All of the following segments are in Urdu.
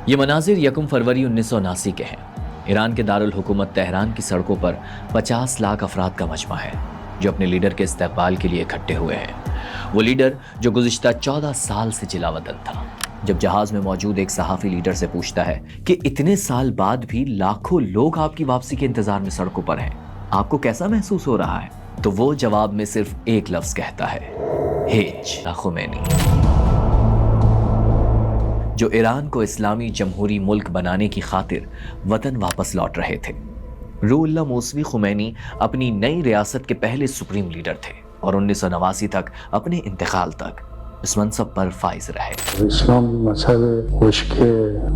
یہ مناظر 1 فروری 1979 کے ہیں۔ ایران کے دارالحکومت تہران کی سڑکوں پر 50 لاکھ افراد کا مجمع ہے جو اپنے لیڈر کے استقبال کے لیے اکٹھے ہوئے ہیں۔ وہ لیڈر جو گزشتہ 14 سال سے جلا وطن تھا۔ جب جہاز میں موجود ایک صحافی لیڈر سے پوچھتا ہے کہ اتنے سال بعد بھی لاکھوں لوگ آپ کی واپسی کے انتظار میں سڑکوں پر ہیں، آپ کو کیسا محسوس ہو رہا ہے؟ تو وہ جواب میں صرف ایک لفظ کہتا ہے، ہیچ خمینی، جو ایران کو اسلامی جمہوری ملک بنانے کی خاطر وطن واپس لوٹ رہے تھے۔ روح اللہ موسوی خمینی اپنی نئی ریاست کے پہلے سپریم لیڈر تھے اور 1989 تک اپنے انتقال تک اس منصب پر فائز رہے۔ اسلام مذهب خشک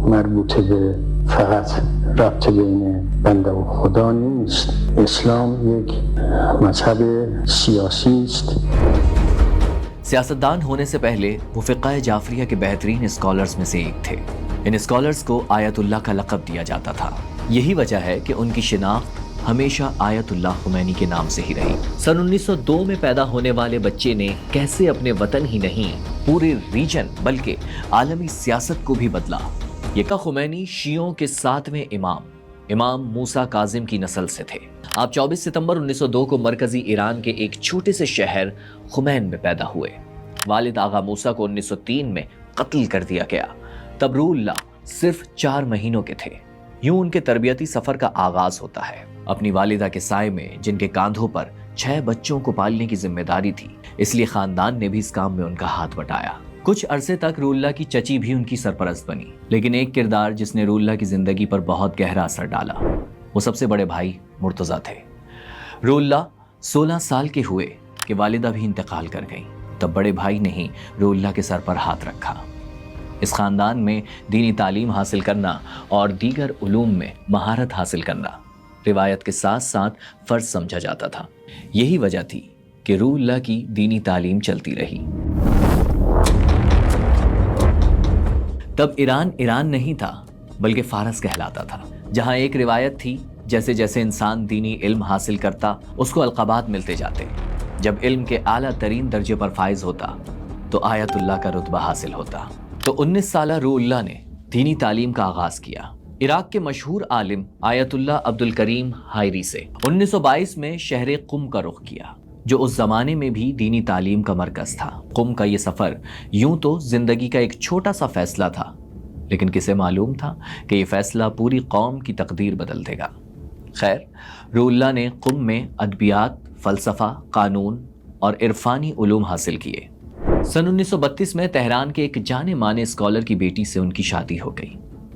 مربوط به فقط ربط بین بنده و خدا نیست. اسلام یک مذهب سیاسی است. سیاستدان ہونے سے پہلے وہ فقہ جعفریہ کے بہترین اسکالرز میں سے ایک تھے۔ ان اسکالرز کو آیت اللہ کا لقب دیا جاتا تھا۔ یہی وجہ ہے کہ ان کی شناخت ہمیشہ آیت اللہ خمینی کے نام سے ہی رہی۔ سن 1902 میں پیدا ہونے والے بچے نے کیسے اپنے وطن ہی نہیں پورے ریجن بلکہ عالمی سیاست کو بھی بدلا۔ یہ خمینی شیعوں کے 7ویں امام موسیٰ کاظم کی نسل سے تھے۔ آپ 24 ستمبر 1902 کو مرکزی ایران کے ایک چھوٹے سے شہر خمین میں پیدا ہوئے۔ والد آغا موسیٰ کو 1903 میں قتل کر دیا گیا۔ تب روح اللہ صرف 4 مہینوں کے تھے۔ یوں ان کے تربیتی سفر کا آغاز ہوتا ہے۔ اپنی والدہ کے سائے میں، جن کے کاندھوں پر 6 بچوں کو پالنے کی ذمہ داری تھی، اس لیے خاندان نے بھی اس کام میں ان کا ہاتھ بٹایا۔ کچھ عرصے تک روح اللہ کی چچی بھی ان کی سرپرست بنی، لیکن ایک کردار جس نے روح اللہ کی زندگی پر بہت گہرا اثر ڈالا، وہ سب سے بڑے بھائی مرتضیٰ تھے۔ روح اللہ 16 سال کے ہوئے کہ والدہ بھی انتقال کر گئیں، تب بڑے بھائی نے ہی روح اللہ کے سر پر ہاتھ رکھا۔ اس خاندان میں دینی تعلیم حاصل کرنا اور دیگر علوم میں مہارت حاصل کرنا روایت کے ساتھ ساتھ فرض سمجھا جاتا تھا۔ یہی وجہ تھی کہ روح اللہ کی دینی تعلیم چلتی رہی۔ تب ایران نہیں تھا بلکہ فارس کہلاتا تھا، جہاں ایک روایت تھی جیسے جیسے انسان دینی علم حاصل کرتا اس کو القابات ملتے جاتے۔ جب علم کے اعلیٰ ترین درجے پر فائز ہوتا تو آیت اللہ کا رتبہ حاصل ہوتا۔ تو 19 سالہ روح اللہ نے دینی تعلیم کا آغاز کیا عراق کے مشہور عالم آیت اللہ عبد الکریم حائری سے۔ 1922 میں شہر قم کا رخ کیا، جو اس زمانے میں بھی دینی تعلیم کا مرکز تھا۔ قم کا یہ سفر یوں تو زندگی کا ایک چھوٹا سا فیصلہ تھا، لیکن کسے معلوم تھا کہ یہ فیصلہ پوری قوم کی تقدیر بدل دے گا۔ خیر، روح اللہ نے قم میں ادبیات، فلسفہ، قانون اور عرفانی علوم حاصل کیے۔ سن 1932 میں تہران کے ایک جانے مانے اسکالر کی بیٹی سے ان کی شادی ہو گئی۔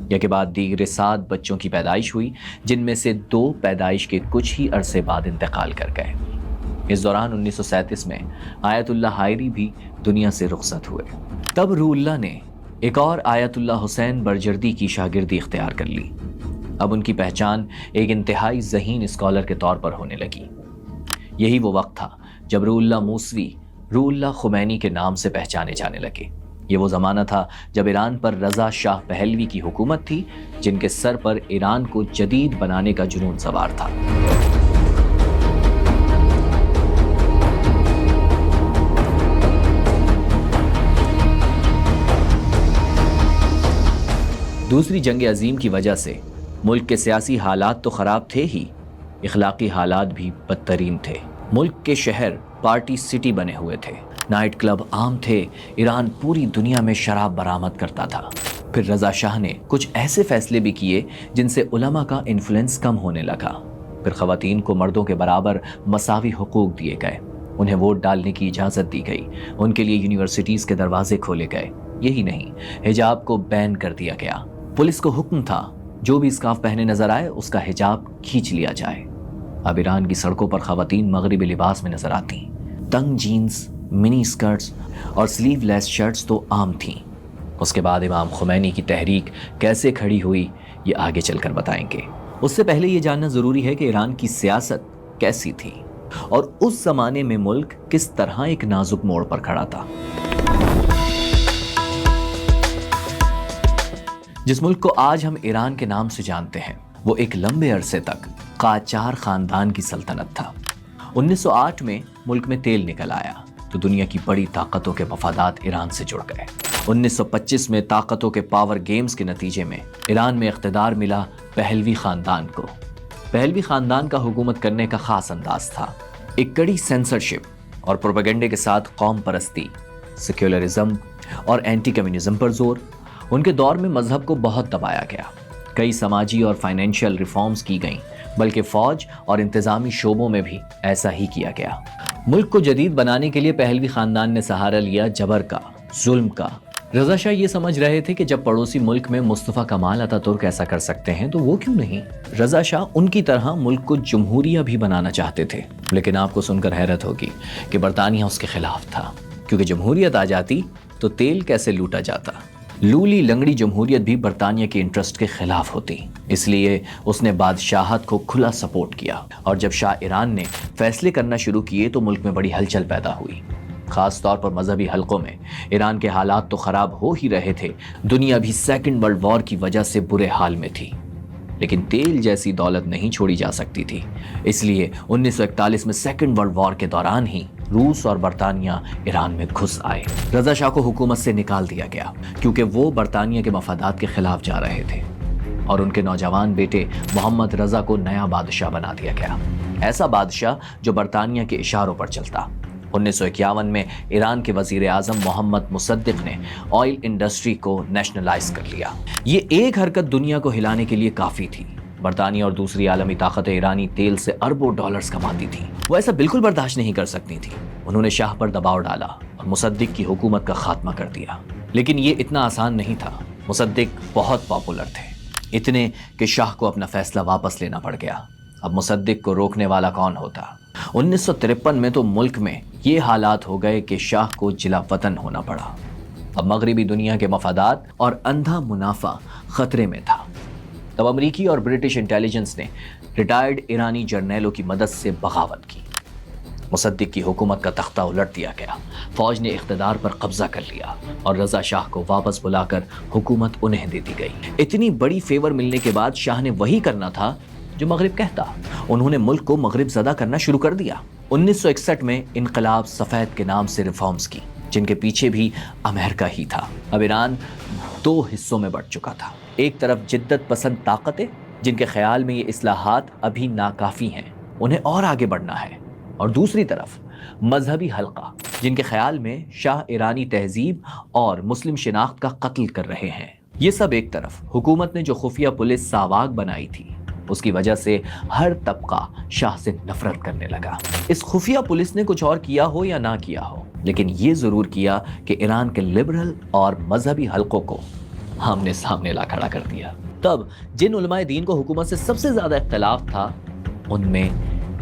یا کے بعد دیگر 7 بچوں کی پیدائش ہوئی، جن میں سے 2 پیدائش کے کچھ ہی عرصے بعد انتقال کر گئے۔ اس دوران 1937 میں آیت اللہ حائری بھی دنیا سے رخصت ہوئے۔ تب روح اللہ نے ایک اور آیت اللہ حسین برجردی کی شاگردی اختیار کر لی۔ اب ان کی پہچان ایک انتہائی ذہین اسکالر کے طور پر ہونے لگی۔ یہی وہ وقت تھا جب روح اللہ موسوی روح اللہ خمینی کے نام سے پہچانے جانے لگے۔ یہ وہ زمانہ تھا جب ایران پر رضا شاہ پہلوی کی حکومت تھی، جن کے سر پر ایران کو جدید بنانے کا جنون سوار تھا۔ دوسری جنگ عظیم کی وجہ سے ملک کے سیاسی حالات تو خراب تھے ہی، اخلاقی حالات بھی بدترین تھے۔ ملک کے شہر پارٹی سٹی بنے ہوئے تھے، نائٹ کلب عام تھے، ایران پوری دنیا میں شراب برآمد کرتا تھا۔ پھر رضا شاہ نے کچھ ایسے فیصلے بھی کیے جن سے علماء کا انفلوئنس کم ہونے لگا۔ پھر خواتین کو مردوں کے برابر مساوی حقوق دیے گئے، انہیں ووٹ ڈالنے کی اجازت دی گئی، ان کے لیے یونیورسٹیز کے دروازے کھولے گئے۔ یہی نہیں، حجاب کو بین کر دیا گیا۔ پولیس کو حکم تھا جو بھی اسکارف پہنے نظر آئے اس کا حجاب کھینچ لیا جائے۔ اب ایران کی سڑکوں پر خواتین مغربی لباس میں نظر آتی، تنگ جینز، منی اسکرٹس اور سلیو لیس شرٹس تو عام تھیں۔ اس کے بعد امام خمینی کی تحریک کیسے کھڑی ہوئی یہ آگے چل کر بتائیں گے۔ اس سے پہلے یہ جاننا ضروری ہے کہ ایران کی سیاست کیسی تھی اور اس زمانے میں ملک کس طرح ایک نازک موڑ پر کھڑا تھا۔ جس ملک کو آج ہم ایران کے نام سے جانتے ہیں، وہ ایک لمبے عرصے تک قاجار خاندان کی سلطنت تھا۔ 1908 میں ملک میں تیل نکل آیا تو دنیا کی بڑی طاقتوں کے مفادات ایران سے جڑ گئے۔ 1925 میں طاقتوں کے پاور گیمز کے نتیجے میں ایران میں اقتدار ملا پہلوی خاندان کو۔ پہلوی خاندان کا حکومت کرنے کا خاص انداز تھا، ایک کڑی سینسرشپ اور پروپیگنڈے کے ساتھ قوم پرستی، سیکولرزم اور اینٹی کمیونزم پر زور۔ ان کے دور میں مذہب کو بہت دبایا گیا، کئی سماجی اور فائنینشیل ریفارمز کی گئیں، بلکہ فوج اور انتظامی شعبوں میں بھی ایسا ہی کیا گیا۔ ملک کو جدید بنانے کے لیے پہلوی خاندان نے سہارا لیا جبر کا، ظلم کا۔ رضا شاہ یہ سمجھ رہے تھے کہ جب پڑوسی ملک میں مصطفیٰ کمال اتا ترک ایسا کر سکتے ہیں تو وہ کیوں نہیں؟ رضا شاہ ان کی طرح ملک کو جمہوریہ بھی بنانا چاہتے تھے، لیکن آپ کو سن کر حیرت ہوگی کہ برطانیہ اس کے خلاف تھا، کیونکہ جمہوریت آ جاتی تو تیل کیسے لوٹا جاتا۔ لولی لنگڑی جمہوریت بھی برطانیہ کے انٹرسٹ کے خلاف ہوتی، اس لیے اس نے بادشاہت کو کھلا سپورٹ کیا، اور جب شاہ ایران نے فیصلے کرنا شروع کیے تو ملک میں بڑی ہلچل پیدا ہوئی۔ خاص طور پر مذہبی حلقوں میں ایران کے حالات تو خراب ہو ہی رہے تھے، دنیا بھی سیکنڈ ورلڈ وار کی وجہ سے برے حال میں تھی، لیکن تیل جیسی دولت نہیں چھوڑی جا سکتی تھی۔ اس لیے 1941 میں سیکنڈ ورلڈ وار کے دوران ہی روس اور برطانیہ ایران میں گھس آئے۔ رضا شاہ کو حکومت سے نکال دیا گیا کیونکہ وہ برطانیہ کے مفادات کے خلاف جا رہے تھے، اور ان کے نوجوان بیٹے محمد رضا کو نیا بادشاہ بنا دیا گیا، ایسا بادشاہ جو برطانیہ کے اشاروں پر چلتا۔ 1951 میں ایران کے وزیر اعظم محمد مصدق نے آئل انڈسٹری کو نیشنلائز کر لیا۔ یہ ایک حرکت دنیا کو ہلانے کے لیے کافی تھی۔ برطانیہ اور دوسری عالمی طاقتیں ایرانی تیل سے اربوں ڈالرز کماتی تھیں، وہ ایسا بالکل برداشت نہیں کر سکتی تھیں۔ انہوں نے شاہ پر دباؤ ڈالا اور مصدق کی حکومت کا خاتمہ کر دیا، لیکن یہ اتنا آسان نہیں تھا۔ مصدق بہت پاپولر تھے، اتنے کہ شاہ کو اپنا فیصلہ واپس لینا پڑ گیا۔ اب مصدق کو روکنے والا کون ہوتا؟ 1953 میں تو ملک میں یہ حالات ہو گئے کہ شاہ کو جلا وطن ہونا پڑا۔ اب مغربی دنیا کے مفادات اور اندھا منافع خطرے میں تھا۔ تب امریکی اور برٹش انٹیلیجنس نے ریٹائرڈ ایرانی جرنیلوں کی مدد سے بغاوت کی، مصدق کی حکومت کا تختہ الٹ دیا گیا، فوج نے اقتدار پر قبضہ کر لیا اور رضا شاہ کو واپس بلا کر حکومت انہیں دے دی گئی۔ اتنی بڑی فیور ملنے کے بعد شاہ نے وہی کرنا تھا جو مغرب کہتا۔ انہوں نے ملک کو مغرب زدہ کرنا شروع کر دیا۔ 1961 میں انقلاب سفید کے نام سے ریفارمز کی، جن کے پیچھے بھی امریکہ ہی تھا۔ اب ایران دو حصوں میں بٹ چکا تھا، ایک طرف جدت پسند طاقتیں جن کے خیال میں یہ اصلاحات ابھی ناکافی ہیں، انہیں اور آگے بڑھنا ہے، اور دوسری طرف مذہبی حلقہ جن کے خیال میں شاہ ایرانی تہذیب اور مسلم شناخت کا قتل کر رہے ہیں۔ یہ سب ایک طرف، حکومت نے جو خفیہ پولیس ساواگ بنائی تھی اس کی وجہ سے ہر طبقہ شاہ سے نفرت کرنے لگا۔ اس خفیہ پولیس نے کچھ اور کیا ہو یا نہ کیا ہو، لیکن یہ ضرور کیا کہ ایران کے لبرل اور مذہبی حلقوں کو آمنے سامنے لا کھڑا کر دیا۔ تب جن علماء دین کو حکومت سے سب سے زیادہ اختلاف تھا، ان میں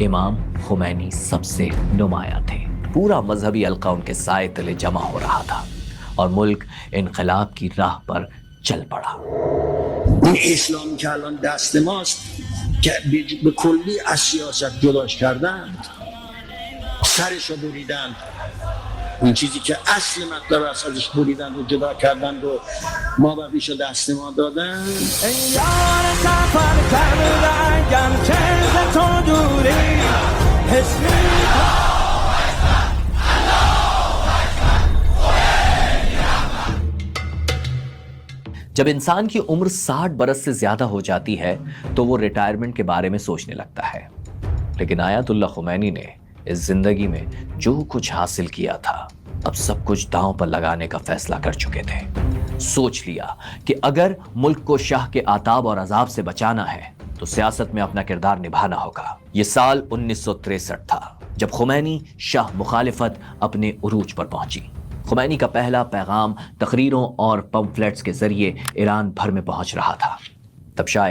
امام خمینی سب سے نمایاں تھے۔ پورا مذہبی حلقہ ان کے سائے تلے جمع ہو رہا تھا اور ملک انقلاب کی راہ پر چل پڑا۔ این اسلام که الان دست ماست که به کلی از سیاست جداش کردند، سرشو بریدند، اون چیزی که اصل مطلب ازش بریدند و جدا کردند و ما بقیشو دست ما دادند. ای یار سفر کرده اگر چه تو دوری حسنی جب انسان کی عمر 60 برس سے زیادہ ہو جاتی ہے تو وہ ریٹائرمنٹ کے بارے میں سوچنے لگتا ہے، لیکن آیت اللہ خمینی نے اس زندگی میں جو کچھ حاصل کیا تھا اب سب کچھ داؤں پر لگانے کا فیصلہ کر چکے تھے۔ سوچ لیا کہ اگر ملک کو شاہ کے آتاب اور عذاب سے بچانا ہے تو سیاست میں اپنا کردار نبھانا ہوگا۔ یہ سال 1963 تھا جب خمینی شاہ مخالفت اپنے عروج پر پہنچی۔ خمینی کا پہلا پیغام تقریروں اور پمفلیٹس کے ذریعے ایران بھر میں پہنچ رہا تھا۔ تب شاہ